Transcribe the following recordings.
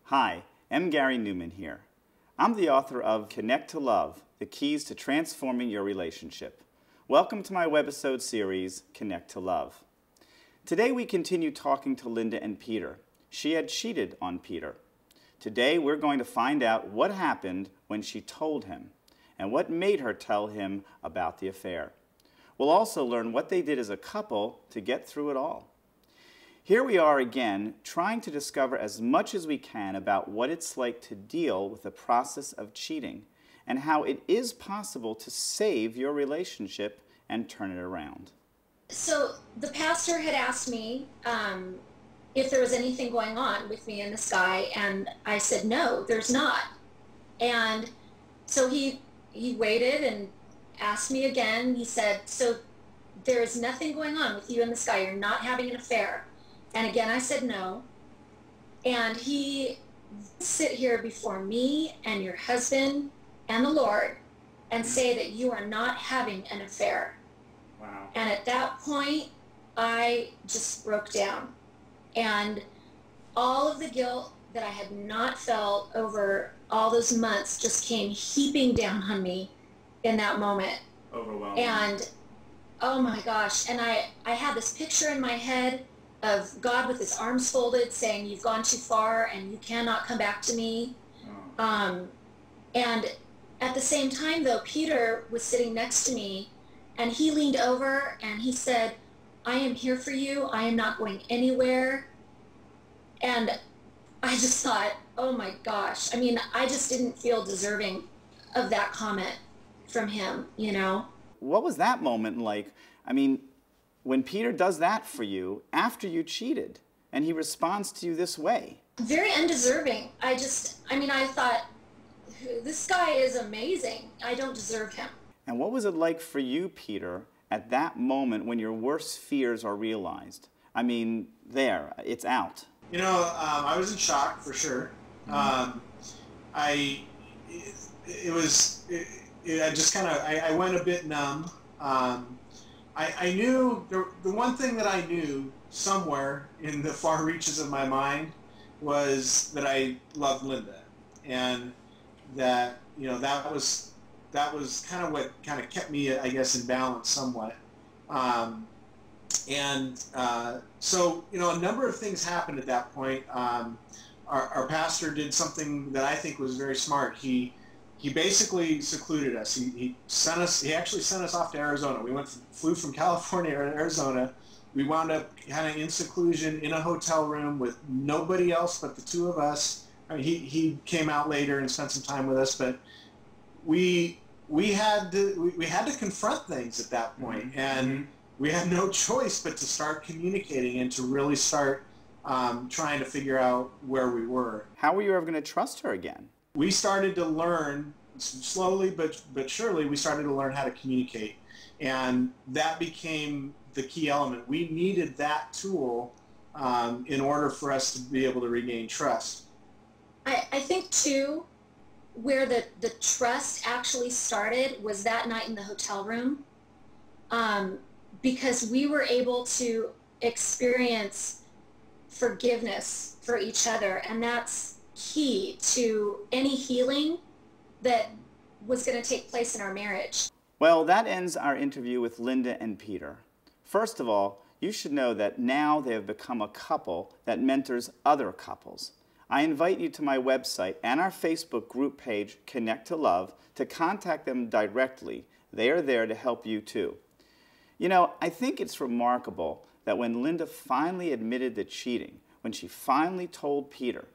Hi, I'm Gary Neuman here. I'm the author of Connect to Love, The Keys to Transforming Your Relationship. Welcome to my Webisode series, Connect to Love. Today we continue talking to Linda and Peter. She had cheated on Peter. Today we're going to find out what happened when she told him and what made her tell him about the affair. We'll also learn what they did as a couple to get through it all. Here we are again, trying to discover as much as we can about what it's like to deal with the process of cheating and how it is possible to save your relationship and turn it around. So the pastor had asked me if there was anything going on with me and this guy, and I said, no, there's not. And so he waited and asked me again. He said, so there is nothing going on with you and this guy. You're not having an affair. And again, I said no. And he sit here before me and your husband and the Lord and say that you are not having an affair. Wow. And at that point, I just broke down. And all of the guilt that I had not felt over all those months just came heaping down on me in that moment. Overwhelming. And oh my gosh. And I had this picture in my head of God with his arms folded saying, you've gone too far and you cannot come back to me. Oh. And at the same time, though, Peter was sitting next to me and he leaned over and he said, I am here for you. I am not going anywhere. And I just thought, oh my gosh. I mean, I just didn't feel deserving of that comment from him, you know? What was that moment like? I mean, when Peter does that for you after you cheated and he responds to you this way? Very undeserving. I thought, this guy is amazing. I don't deserve him. And what was it like for you, Peter, at that moment when your worst fears are realized? I mean, there, it's out. You know, I was in shock for sure. I went a bit numb. I knew, the one thing that I knew somewhere in the far reaches of my mind was that I loved Linda, and that, you know, that was kind of what kind of kept me, I guess, in balance somewhat. So, you know, a number of things happened at that point. Our pastor did something that I think was very smart. He basically secluded us. He actually sent us off to Arizona. We flew from California to Arizona. We wound up kind of in seclusion in a hotel room with nobody else but the two of us. I mean, he came out later and spent some time with us, but we had to confront things at that point, and we had no choice but to start communicating and to really start trying to figure out where we were. How were you ever going to trust her again? We started to learn, slowly but surely, we started to learn how to communicate. And that became the key element. We needed that tool in order for us to be able to regain trust. I think, too, where the trust actually started was that night in the hotel room, because we were able to experience forgiveness for each other, and that's key to any healing that was going to take place in our marriage. Well, that ends our interview with Linda and Peter. First of all, you should know that now they have become a couple that mentors other couples. I invite you to my website and our Facebook group page, Connect to Love, to contact them directly. They are there to help you too. You know, I think it's remarkable that when Linda finally admitted to cheating, when she finally told Peter,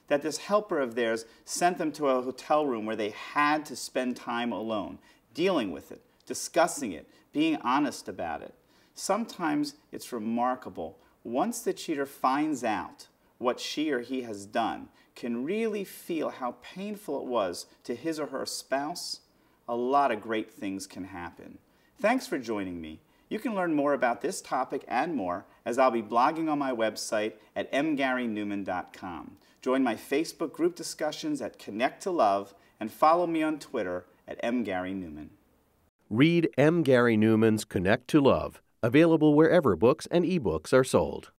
that this helper of theirs sent them to a hotel room where they had to spend time alone, dealing with it, discussing it, being honest about it. Sometimes it's remarkable. Once the cheater finds out what she or he has done, can really feel how painful it was to his or her spouse, a lot of great things can happen. Thanks for joining me. You can learn more about this topic and more as I'll be blogging on my website at mgaryneuman.com. Join my Facebook group discussions at Connect to Love and follow me on Twitter at mgaryneuman. Read M. Gary Neuman's Connect to Love, available wherever books and ebooks are sold.